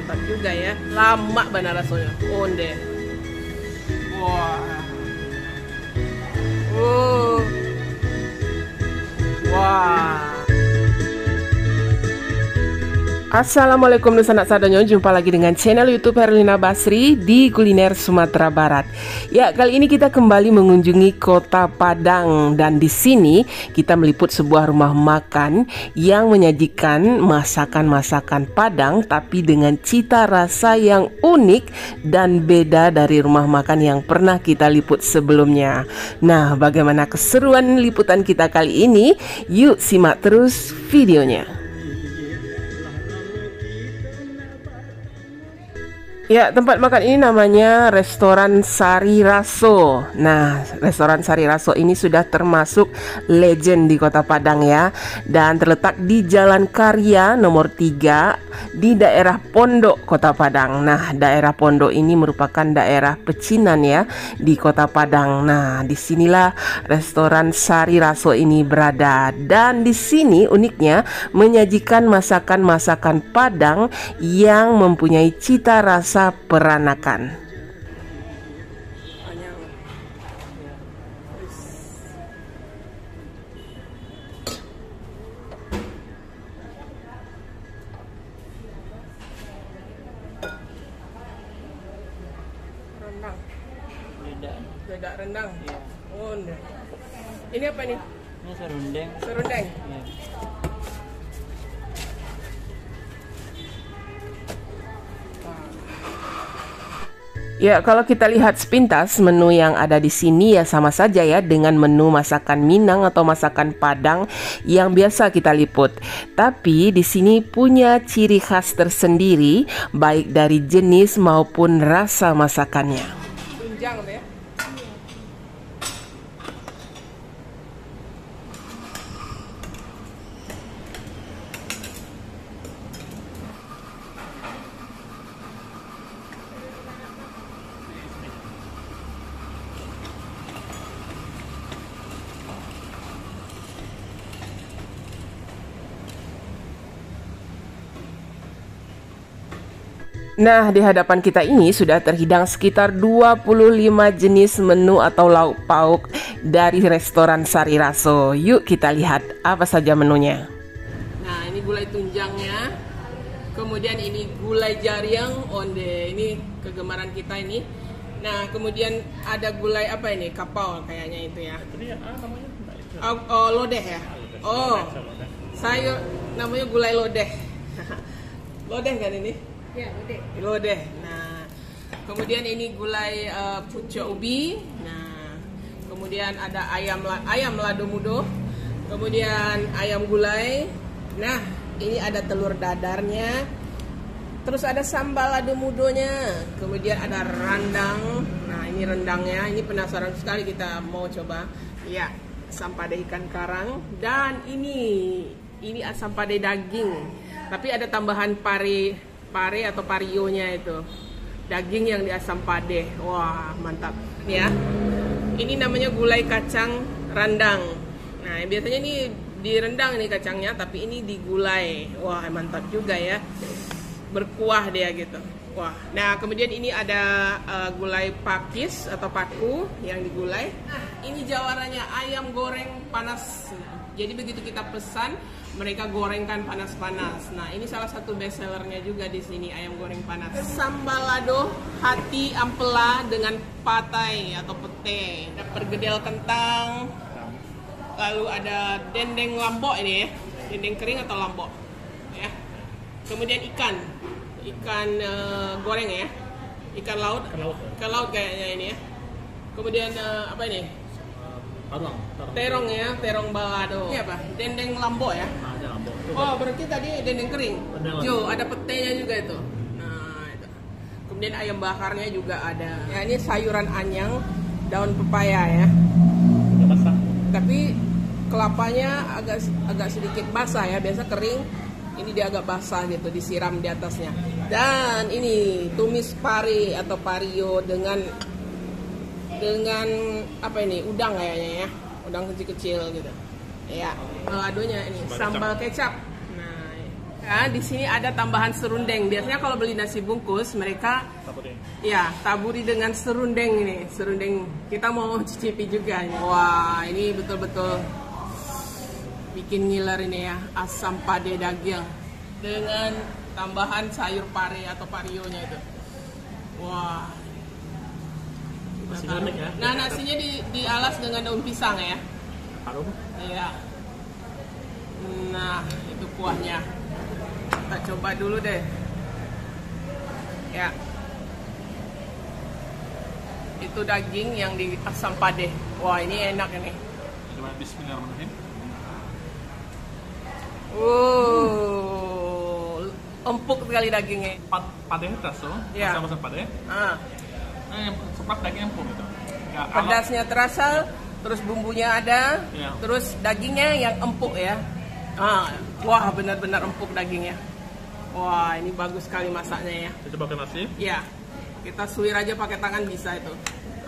mantap juga ya. Lama benar rasanya. Onde. Wah. Wah. Assalamualaikum dan sanak sadonyo, jumpa lagi dengan channel YouTube Herlina Basri di Kuliner Sumatera Barat. Ya, kali ini kita kembali mengunjungi Kota Padang dan di sini kita meliput sebuah rumah makan yang menyajikan masakan-masakan Padang tapi dengan cita rasa yang unik dan beda dari rumah makan yang pernah kita liput sebelumnya. Nah, bagaimana keseruan liputan kita kali ini? Yuk simak terus videonya. Ya, tempat makan ini namanya Restoran Sari Raso. Nah, Restoran Sari Raso ini sudah termasuk legend di Kota Padang ya. Dan terletak di Jalan Karya nomor 3 di daerah Pondok, Kota Padang. Nah, daerah Pondok ini merupakan daerah pecinan ya di Kota Padang. Nah, disinilah Restoran Sari Raso ini berada. Dan di sini uniknya menyajikan masakan-masakan Padang yang mempunyai cita rasa peranakan. Rendang. Beda rendang. Iya. Oh, enggak. Ini apa nih? Ini serundeng. Serundeng. Iya. Ya, kalau kita lihat sepintas menu yang ada di sini ya sama saja ya dengan menu masakan Minang atau masakan Padang yang biasa kita liput. Tapi di sini punya ciri khas tersendiri baik dari jenis maupun rasa masakannya. Tunjang ya. Nah, di hadapan kita ini sudah terhidang sekitar 25 jenis menu atau lauk pauk dari Restoran Sari Raso. Yuk kita lihat apa saja menunya. Nah, ini gulai tunjangnya. Kemudian ini gulai jariang, onde. Ini kegemaran kita ini. Nah, kemudian ada gulai apa ini? Kapau kayaknya itu ya. Oh, lodeh ya? Oh, sayur namanya gulai lodeh. Lodeh kan ini? Ya, lodeh. Nah, kemudian ini gulai pucuk ubi. Nah, kemudian ada ayam lado mudo. Kemudian ayam gulai. Nah, ini ada telur dadarnya. Terus ada sambal lado mudonya. Kemudian ada rendang. Nah, ini rendangnya. Ini penasaran sekali kita mau coba. Ya, asam padeh ikan karang. Dan ini asam padeh daging. Tapi ada tambahan pare atau parionya itu, daging yang diasam padeh. Wah, mantap ya. Ini namanya gulai kacang rendang. Nah, biasanya ini di rendang ini kacangnya, tapi ini di gulai. Wah, mantap juga ya, berkuah dia gitu. Wah, nah kemudian ini ada gulai pakis atau paku yang digulai. Nah, ini jawarannya ayam goreng panas. Jadi begitu kita pesan, mereka gorengkan panas-panas. Nah, ini salah satu best sellernya juga di sini, ayam goreng panas. Sambal lado hati ampela dengan patai atau pete. Ada pergedel kentang. Lalu ada dendeng lombok ini ya, dendeng kering atau lombok. Ya. Kemudian ikan goreng ya, ikan laut kayaknya ini ya. Kemudian apa ini? Terong ya, terong balado. Ini apa? Dendeng lombok ya? Ada lombok. Oh, berarti tadi dendeng kering. Jo, ada petenya juga itu. Nah, itu. Kemudian ayam bakarnya juga ada. Ya, ini sayuran anyang, daun pepaya ya. Basah. Tapi kelapanya agak sedikit basah ya, biasa kering. Ini dia agak basah gitu, disiram di atasnya. Dan ini tumis pare atau pario dengan apa ini, udang kayaknya ya, udang kecil-kecil gitu ya. Baladonya ini sambal kecap. Nah, Ya, di sini ada tambahan serundeng. Biasanya kalau beli nasi bungkus, mereka ya taburi dengan serundeng ini. Serundeng. Kita mau cicipi juga ini. Wah, ini betul-betul bikin ngiler ini ya. Asam pade daging dengan tambahan sayur pare atau parionya itu. Wah. Masih unik ya. Nah, nasinya dialas dengan daun pisang ya. Harum. Iya. Nah, itu kuahnya. Kita coba dulu deh. Ya. Itu daging yang di asam pade. Wah, ini enak ini. Coba bismillahirrahmanirrahim. Empuk sekali dagingnya. Pade terasa. Ya. Asam pade. Yang sempat daging empuk itu. Pedasnya terasa, terus bumbunya ada, Ya. terus dagingnya yang empuk ya. Wah, benar-benar empuk dagingnya. Wah, ini bagus sekali masaknya ya. Kita coba ke nasi. Ya, kita suwir aja pakai tangan bisa itu.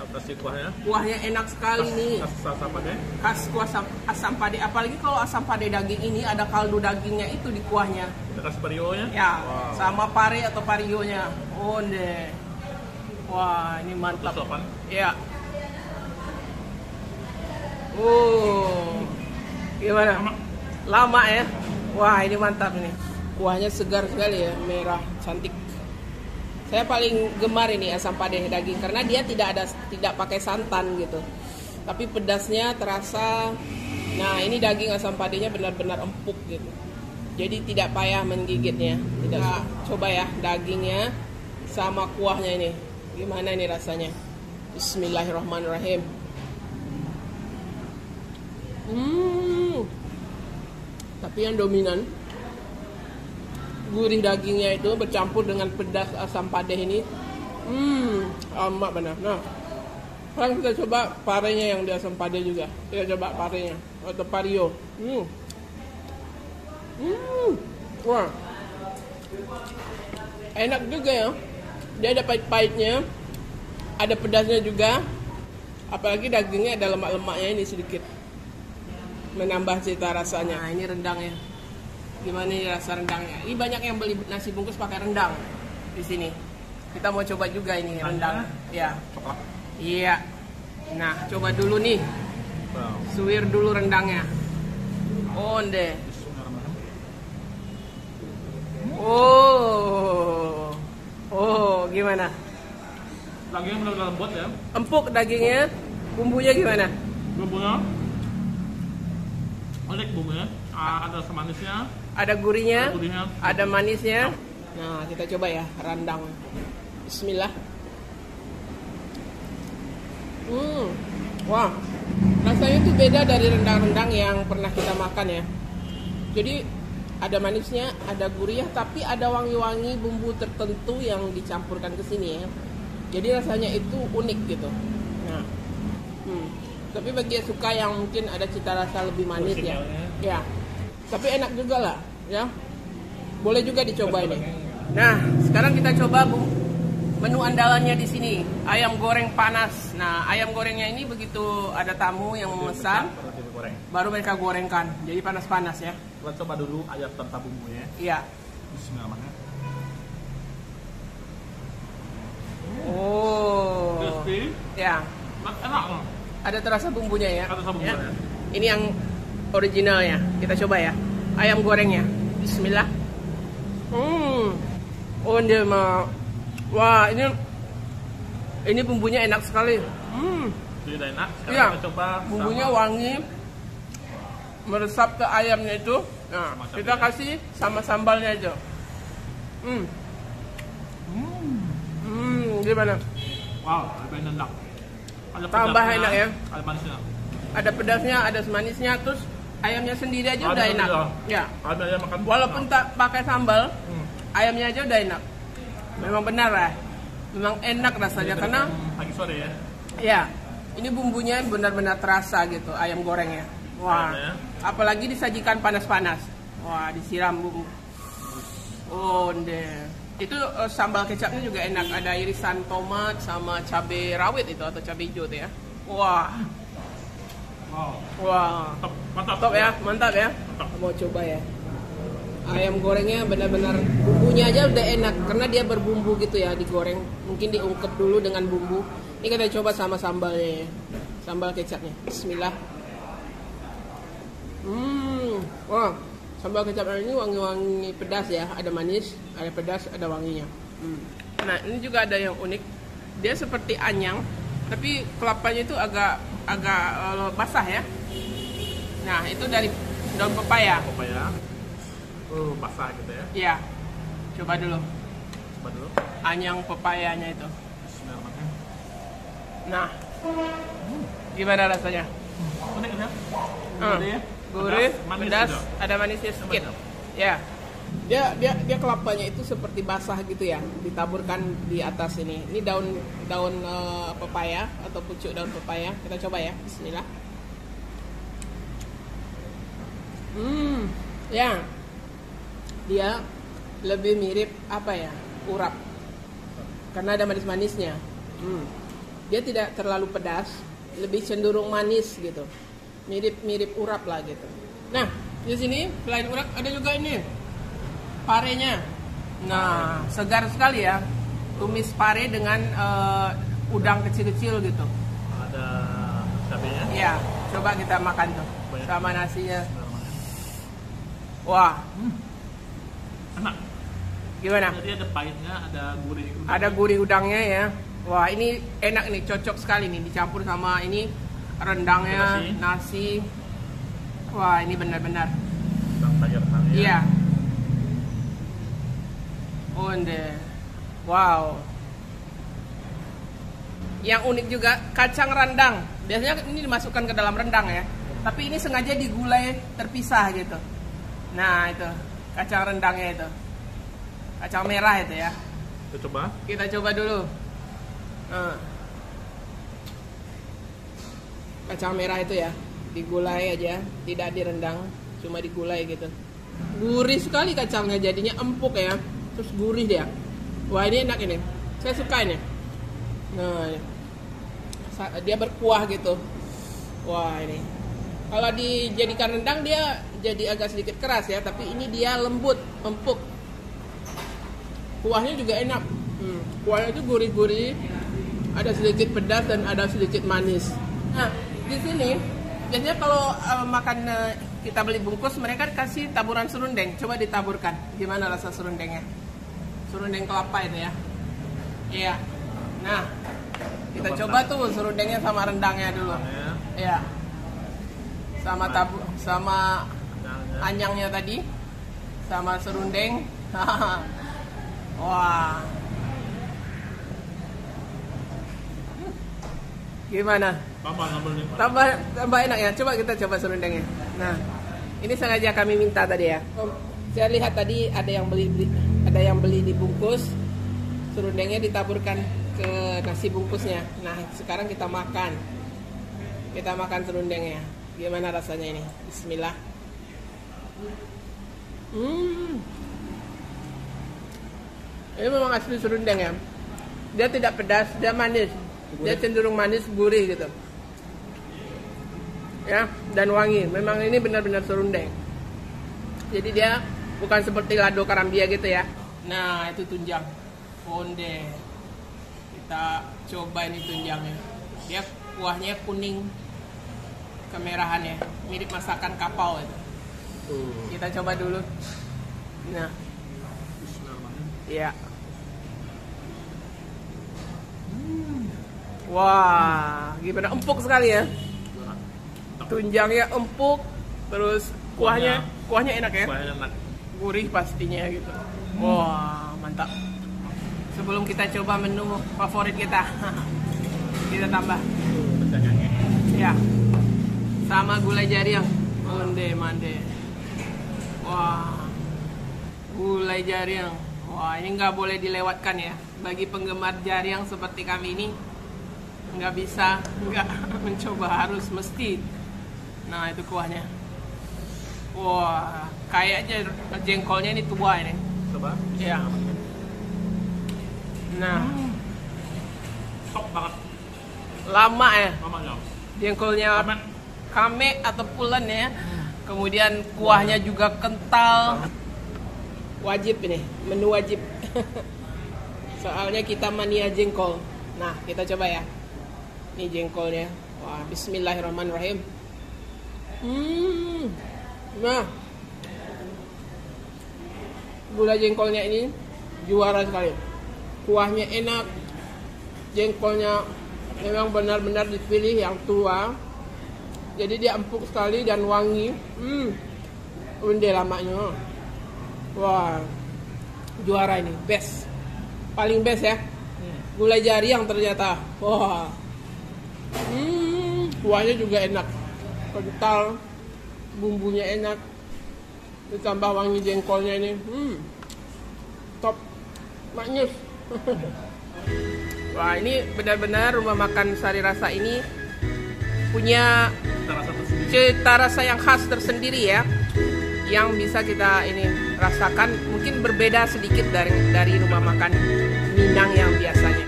Kasih kuahnya. Kuahnya enak sekali nih. Asam pade. Khas kuah asam pade. Apalagi kalau asam pade daging ini ada kaldu dagingnya itu di kuahnya. Kita kasih parionya. Ya, Wow. sama pare atau parionya. Oh deh. Wah, ini mantap. Terus apaan? Ya. Gimana? Lama ya. Wah, ini mantap ini. Kuahnya segar sekali ya, merah, cantik. Saya paling gemar ini asam pade daging karena dia tidak pakai santan gitu. Tapi pedasnya terasa. Nah, ini daging asam padenya benar-benar empuk gitu. Jadi tidak payah menggigitnya. Tidak. Nah, coba ya dagingnya sama kuahnya ini. Gimana ini rasanya? Bismillahirrahmanirrahim. Tapi yang dominan gurih dagingnya itu bercampur dengan pedas asam pade ini. Amat benar. Nah, sekarang kita coba parenya yang di asam pade juga. Kita coba parenya atau pario. Wah, enak juga ya. Dia ada pahit-pahitnya, ada pedasnya juga. Apalagi dagingnya ada lemak-lemaknya ini sedikit, menambah cita rasanya. Nah, ini rendangnya. Gimana nih rasa rendangnya? Ini banyak yang beli nasi bungkus pakai rendang di sini. Kita mau coba juga ini rendang. Ya. Coklat. Iya. Nah, coba dulu nih. Wow. Suwir dulu rendangnya. Onde. Gimana? Dagingnya benar-benar lembut ya. Empuk dagingnya. Bumbunya gimana? Bumbunya unik bumbunya. Ada semanisnya. Ada gurihnya, Gurihnya. ada manisnya. Nah, kita coba ya rendang. Bismillah. Wah, rasanya itu beda dari rendang-rendang yang pernah kita makan ya. Jadi ada manisnya, ada gurihnya, tapi ada wangi-wangi bumbu tertentu yang dicampurkan ke sini ya. Jadi rasanya itu unik gitu. Nah, tapi bagi yang suka yang mungkin ada cita rasa lebih manis ya. Ya. Tapi enak juga lah, ya. Boleh juga dicoba ini. Nah, sekarang kita coba menu andalannya di sini, ayam goreng panas. Nah, ayam gorengnya ini begitu ada tamu yang memesan, baru mereka gorengkan. Jadi panas-panas ya. Kita coba dulu ayam tanpa bumbunya. Iya. Bismillahirrahmanirrahim. Crispy. Ya. Enak loh. Ada terasa bumbunya ya. Ada terasa bumbunya. Ya. Ini yang originalnya. Kita coba ya. Ayam gorengnya. Bismillah. Oh, dia mah. Wah, ini bumbunya enak sekali. Jadi udah enak. Sekarang Iya. kita coba Bumbunya sama wangi, meresap ke ayamnya itu. Nah, Sama kita cabenya. kasih sama sambalnya aja. Gimana? wow, lebih enak. Ada Tambah pedasnya, enak ya. Ada manisnya. Ada pedasnya, ada manisnya, terus ayamnya sendiri aja Ada udah enak. juga. Ya. Ada yang makan. Walaupun tak pakai sambal, ayamnya aja udah enak. Memang benar lah. Memang enak rasanya karena pagi sore ya. ya, ini bumbunya benar-benar terasa gitu ayam gorengnya. Wah, Ayamnya. apalagi disajikan panas-panas. Wah, disiram bumbu. Oh, deh. Itu sambal kecapnya juga enak. Ada irisan tomat sama cabai rawit itu atau cabai hijau tuh ya. Wah, Wow. wah. Mantap. Top ya, mantap ya. Mantap. Mau coba ya. Ayam gorengnya benar-benar bumbunya aja udah enak karena dia berbumbu gitu ya, digoreng. Mungkin diungkep dulu dengan bumbu. Ini kita coba sama sambalnya ya. Sambal kecapnya. Bismillah. Wah, sambal kecapnya ini wangi-wangi pedas ya. Ada manis, ada pedas, ada wanginya. Nah, ini juga ada yang unik. Dia seperti anyang, tapi kelapanya itu agak basah ya. Nah, itu dari daun pepaya. Pepaya. Basah gitu ya. Iya. Coba dulu. Coba dulu. Anyang pepayanya itu. Bismillahirrahmanirrahim. Nah. Gimana rasanya? Unik ya? Gurih, pedas, juga. ada manisnya sedikit. Mantap. Ya. Dia kelapanya itu seperti basah gitu ya, ditaburkan di atas ini. Ini daun pepaya atau pucuk daun pepaya. Kita coba ya. Bismillah. Ya. Dia lebih mirip apa ya? Urap. Karena ada manis-manisnya. Dia tidak terlalu pedas, lebih cenderung manis gitu. Mirip urap lah gitu. Nah, di sini selain urap ada juga ini parenya. Nah, segar sekali ya. Tumis pare dengan udang kecil-kecil gitu. Ada cabenya. Ya, coba kita makan tuh. Banyak. Sama nasinya. Wah, Enak. gimana? Jadi ada pahitnya, ada gurih. Ada gurih udangnya ya. Wah, ini enak nih, cocok sekali nih dicampur sama ini rendangnya, nasi. Wah, ini benar-benar. Udang sayur rendangnya. Iya. Onde. Wow. Yang unik juga kacang rendang. Biasanya ini dimasukkan ke dalam rendang ya. Tapi ini sengaja digulai terpisah gitu. Nah, itu kacang rendangnya itu. Kacang merah itu ya. Kita coba. Kita coba dulu. Kacang merah itu ya, digulai aja, tidak direndang, cuma digulai gitu. Gurih sekali kacangnya, jadinya empuk ya, terus gurih dia. Wah, ini enak ini, saya suka ini. Nah, dia berkuah gitu. Wah, ini kalau dijadikan rendang dia jadi agak sedikit keras ya, tapi ini dia lembut, empuk. Kuahnya juga enak. Kuahnya itu gurih-gurih, ada sedikit pedas dan ada sedikit manis. Nah, di sini biasanya kalau makan kita beli bungkus, mereka kasih taburan serundeng. Coba ditaburkan. Gimana rasa serundengnya? Serundeng kelapa itu ya. Iya. Nah, kita coba tuh serundengnya sama rendangnya dulu. Iya. Sama anyangnya tadi, sama serundeng. Wah. Gimana? Tambah enak ya. Coba kita coba serundengnya. Nah, ini sengaja kami minta tadi ya. Saya lihat tadi ada yang beli dibungkus. Serundengnya ditaburkan ke nasi bungkusnya. Nah, sekarang kita makan. Kita makan serundengnya. Gimana rasanya ini? Bismillah. Ini memang asli serundeng ya. Dia tidak pedas, dia manis. Dia cenderung manis, gurih gitu. Ya, dan wangi. Memang ini benar-benar serundeng. Jadi dia bukan seperti lado karambia gitu ya. Nah, itu tunjang. Onde. Kita coba ini tunjangnya. Dia kuahnya kuning kemerahannya, mirip masakan kapau itu. Kita coba dulu. Nah. Iya. Wah, gimana, empuk sekali ya. Tunjangnya empuk, terus kuahnya enak ya. Kuahnya enak. Gurih pastinya gitu. Wah, mantap. Sebelum kita coba menu favorit kita, kita tambah. Ya. Sama gulai jariang. Onde mande. Wah. Gulai jariang. Wah, ini nggak boleh dilewatkan ya. Bagi penggemar jariang seperti kami ini, nggak bisa nggak mencoba, harus mesti. Nah, itu kuahnya. Wah, kayaknya jengkolnya ini tua ini. Coba. Ya. Nah, Sok banget. lama ya. Mamanya. Jengkolnya kame atau pulen ya. Kemudian kuahnya juga kental. Wajib ini, menu wajib. Soalnya kita mania jengkol. Nah, kita coba ya. Ini jengkolnya. Wah, bismillahirrahmanirrahim. Nah, gulai jengkolnya ini juara sekali. Kuahnya enak, jengkolnya memang benar-benar dipilih yang tua. Jadi dia empuk sekali dan wangi. Udah lamanya. Wah, juara ini, best. Paling best ya. Gulai jari yang ternyata. Wah. Kuahnya juga enak. Kental. Bumbunya enak. Ditambah wangi jengkolnya ini. Top. Maknyus. Wah, ini benar-benar rumah makan Sari Rasa ini punya cita rasa yang khas tersendiri ya, yang bisa kita ini rasakan. Mungkin berbeda sedikit dari rumah makan Minang yang biasanya.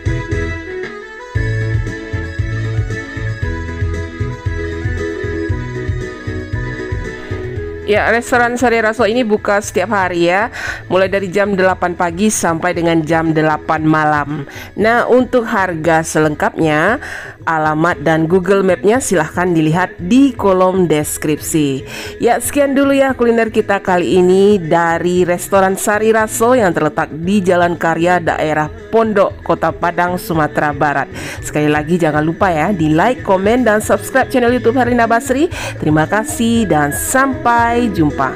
Ya, restoran Sari Raso ini buka setiap hari ya, mulai dari jam 8 pagi sampai dengan jam 8 malam. Nah, untuk harga selengkapnya, alamat dan Google Map-nya silahkan dilihat di kolom deskripsi. Ya, sekian dulu ya kuliner kita kali ini dari restoran Sari Raso yang terletak di Jalan Karya, daerah Pondok, Kota Padang, Sumatera Barat. Sekali lagi jangan lupa ya di like, komen, dan subscribe channel YouTube Harina Basri. Terima kasih dan sampai jumpa.